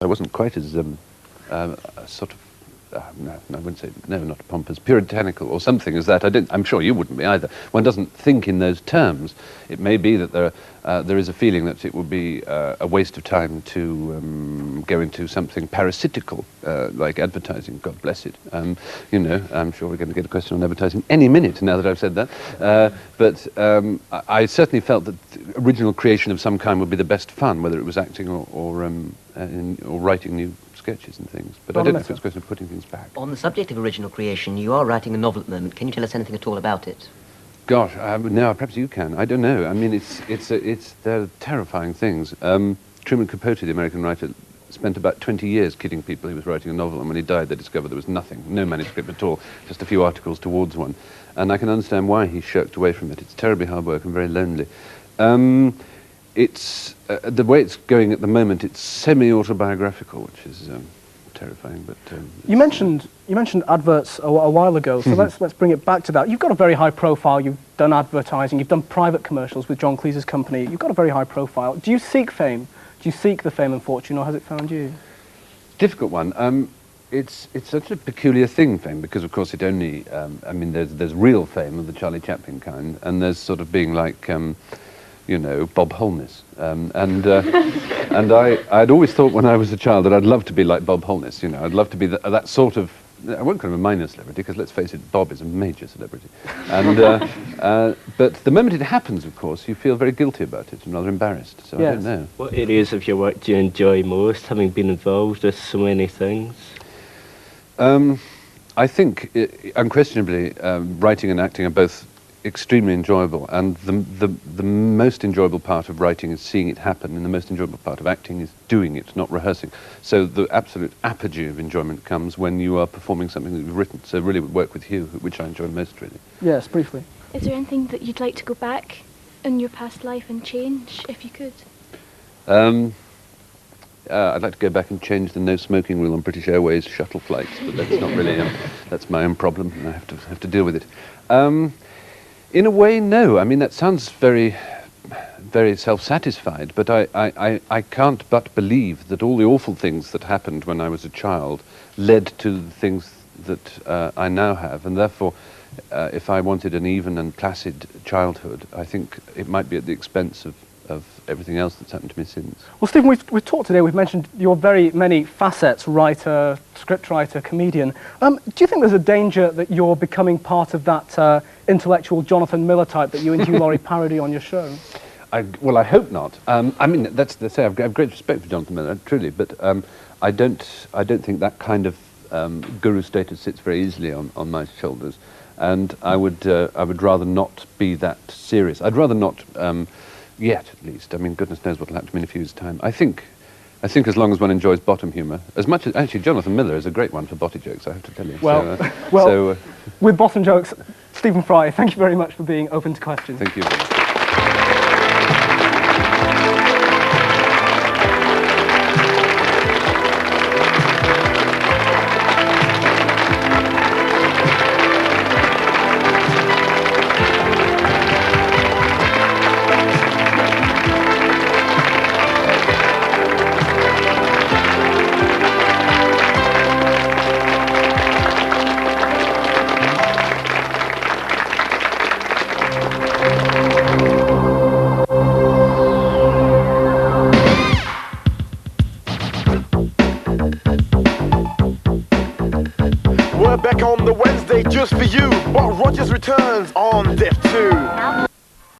I wasn't quite as sort of, no, I wouldn't say, no, not pompous, puritanical or something as that. I'm sure you wouldn't be either. One doesn't think in those terms. It may be that there is a feeling that it would be a waste of time to go into something parasitical, like advertising, God bless it. You know, I'm sure we're going to get a question on advertising any minute now that I've said that. But I certainly felt that original creation of some kind would be the best fun, whether it was acting or writing new sketches and things. But I don't know if it's a question of putting things back. On the subject of original creation, you are writing a novel at the moment. Can you tell us anything at all about it? Gosh, no, perhaps you can. I don't know. I mean, they're terrifying things. Truman Capote, the American writer, spent about 20 years kidding people he was writing a novel, and when he died they discovered there was nothing, no manuscript at all, just a few articles towards one. And I can understand why he shirked away from it. It's terribly hard work and very lonely. It's the way it's going at the moment, it's semi-autobiographical, which is terrifying. But you mentioned adverts a while ago, so let's bring it back to that. You've got a very high profile. You've done advertising. You've done private commercials with John Cleese's company. You've got a very high profile. Do you seek fame? Do you seek the fame and fortune, or has it found you? Difficult one. It's such a peculiar thing, fame, because of course it only. I mean, there's real fame of the Charlie Chaplin kind, and there's sort of being like. You know, Bob Holness. And I'd always thought when I was a child that I'd love to be like Bob Holness, you know, I'd love to be that sort of, I won't call him a minor celebrity, because let's face it, Bob is a major celebrity. And, but the moment it happens, of course, you feel very guilty about it and rather embarrassed, so yes. I don't know. What areas of your work do you enjoy most, having been involved with so many things? I think, unquestionably, writing and acting are both extremely enjoyable, and the most enjoyable part of writing is seeing it happen, and the most enjoyable part of acting is doing it, not rehearsing. So the absolute apogee of enjoyment comes when you are performing something that you've written. So really work with Hugh, which I enjoy most, really. Yes, briefly. Is there anything that you'd like to go back in your past life and change, if you could? I'd like to go back and change the no smoking rule on British Airways shuttle flights, but that's not really, that's my own problem, and I have to deal with it. In a way, no. I mean, that sounds very, very self-satisfied, but I can't but believe that all the awful things that happened when I was a child led to the things that I now have, and therefore, if I wanted an even and placid childhood, I think it might be at the expense of everything else that's happened to me since. Well, Stephen, we've talked today, we've mentioned your very many facets, writer, scriptwriter, comedian. Do you think there's a danger that you're becoming part of that intellectual Jonathan Miller type that you and Hugh Laurie parody on your show? Well, I hope not. I mean, that's to say, I have great respect for Jonathan Miller, truly, but I don't think that kind of guru status sits very easily on my shoulders, and I would rather not be that serious. I'd rather not. Yet, at least. I mean, goodness knows what will happen to me in a few years' time. I think as long as one enjoys bottom humour, as much as, actually, Jonathan Miller is a great one for botty jokes, I have to tell you. Well, with bottom jokes, Stephen Fry, thank you very much for being open to questions. Thank you. We're back on the Wednesday just for you, but Rogers returns on Death 2.